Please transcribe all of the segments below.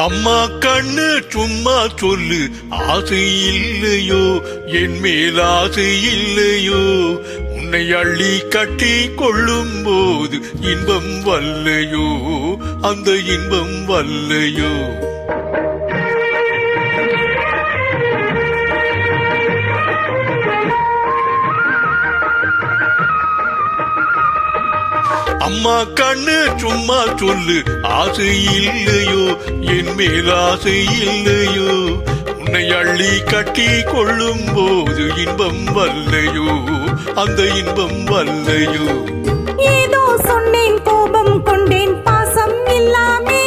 அம்மா கண்ணு சும்மா சொல்லு, ஆசை இல்லையோ என் மேல் ஆசை இல்லையோ? உன்னை அள்ளி கட்டி கொள்ளும் போது இன்பம் வல்லையோ, அந்த இன்பம் வல்லையோ? அம்மா கண்ணு சும்மா சொல்லு, ஆசை இல்லையோ என் மேல் ஆசை இல்லையோ? உன்னை அள்ளி கட்டி கொள்ளும் போது இன்பம் வல்லையோ, அந்த இன்பம் வல்லையோ? ஏதோ சொன்னேன், கோபம் கொண்டேன், பாசம் இல்லாமே.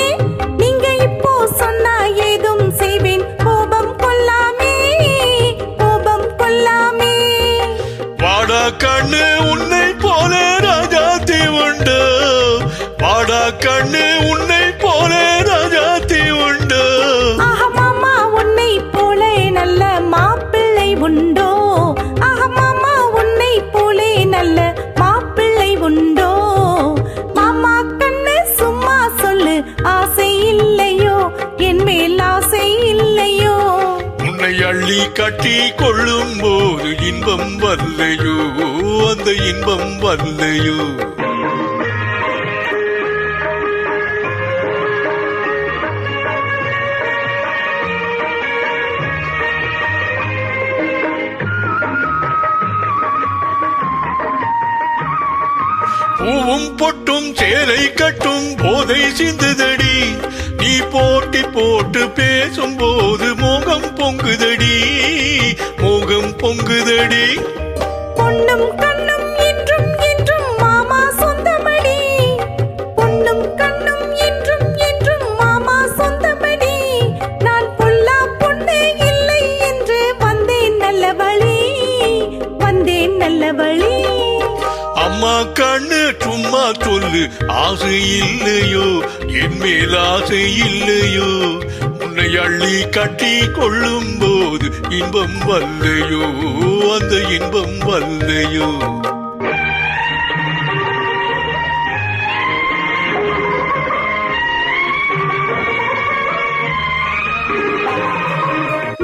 நீங்க இப்போ சொன்னா ஏதும் செய்வேன், கோபம் கொள்ளாமே, கோபம் கொள்ளாமே. வாடா கண்ணு உன்னை போல ராஜாத்தி உண்டு, வாடா கண்ணு உன்னை போல ராஜாத்தி உண்டு. மாமா உன்னை போல நல்ல மாப்பிள்ளை உண்டோ? மாமா உன்னை போல நல்ல மாப்பிள்ளை உண்டோ? மாமா கண்ணு சும்மா சொல்லு, ஆசை இல்லையோ என் மேல் ஆசை இல்லையோ? உன்னை அள்ளி கட்டி கொள்ளும் போது இன்பம் வல்லையோ, அந்த இன்பம் வல்லையோ? பூவும் பொட்டும் சேலை கட்டும் போதை சிந்துதடி, நீ போட்டி போட்டு பேசும் போது மோகம் பொங்குதடி, மோகம் பொங்குதடி. பொண்ணும் கண்ணும் என்றும் என்றும் மாமா சொந்தமடி, பொண்ணும் கண்ணும் என்றும் என்றும் மாமா சொந்தமடி. நான் பொல்லா பொண்ணு இல்லை என்று வந்தேன் நல்ல வழி, வந்தேன் நல்ல வழி. அம்மா கண்ணு சும்மா சொல்லு, ஆசை இல்லையோ என் மேல் ஆசை இல்லையோ? உன்னை அள்ளி கட்டி கொள்ளும் போது இன்பம் வல்லையோ, அந்த இன்பம் வல்லையோ?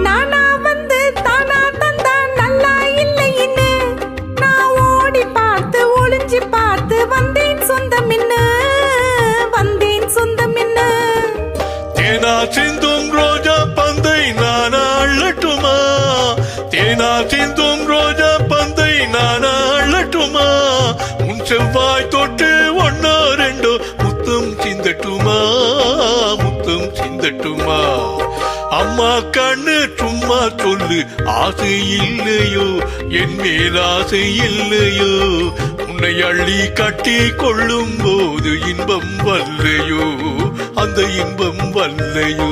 நானா வந்து தானா தந்தா நல்லா இல்லைன்னு நான் ஓடி பார்த்து ஒளிஞ்சு பார்த்து வந்தேன் சொந்தம் என்ன, வந்தேன் சொந்தம் என்ன? தேனா சிந்தும் ரோஜா பந்தை நானா அள்ளட்டுமா, தேனா சிந்தும் ரோஜா பந்தை நானா அள்ளட்டுமா? உன் செவ்வாய் தொட்டு ஒன்னோ ரெண்டோ முத்தம் சிந்தட்டுமா, முத்தம் சிந்தட்டுமா? அம்மா கண்ணு சும்மா சொல்லு, ஆசை இல்லையோ என் மேல் ஆசை இல்லையோ? உன்னை அள்ளி கட்டி கொள்ளும் போது இன்பம் வல்லையோ, அந்த இன்பம் வல்லையோ?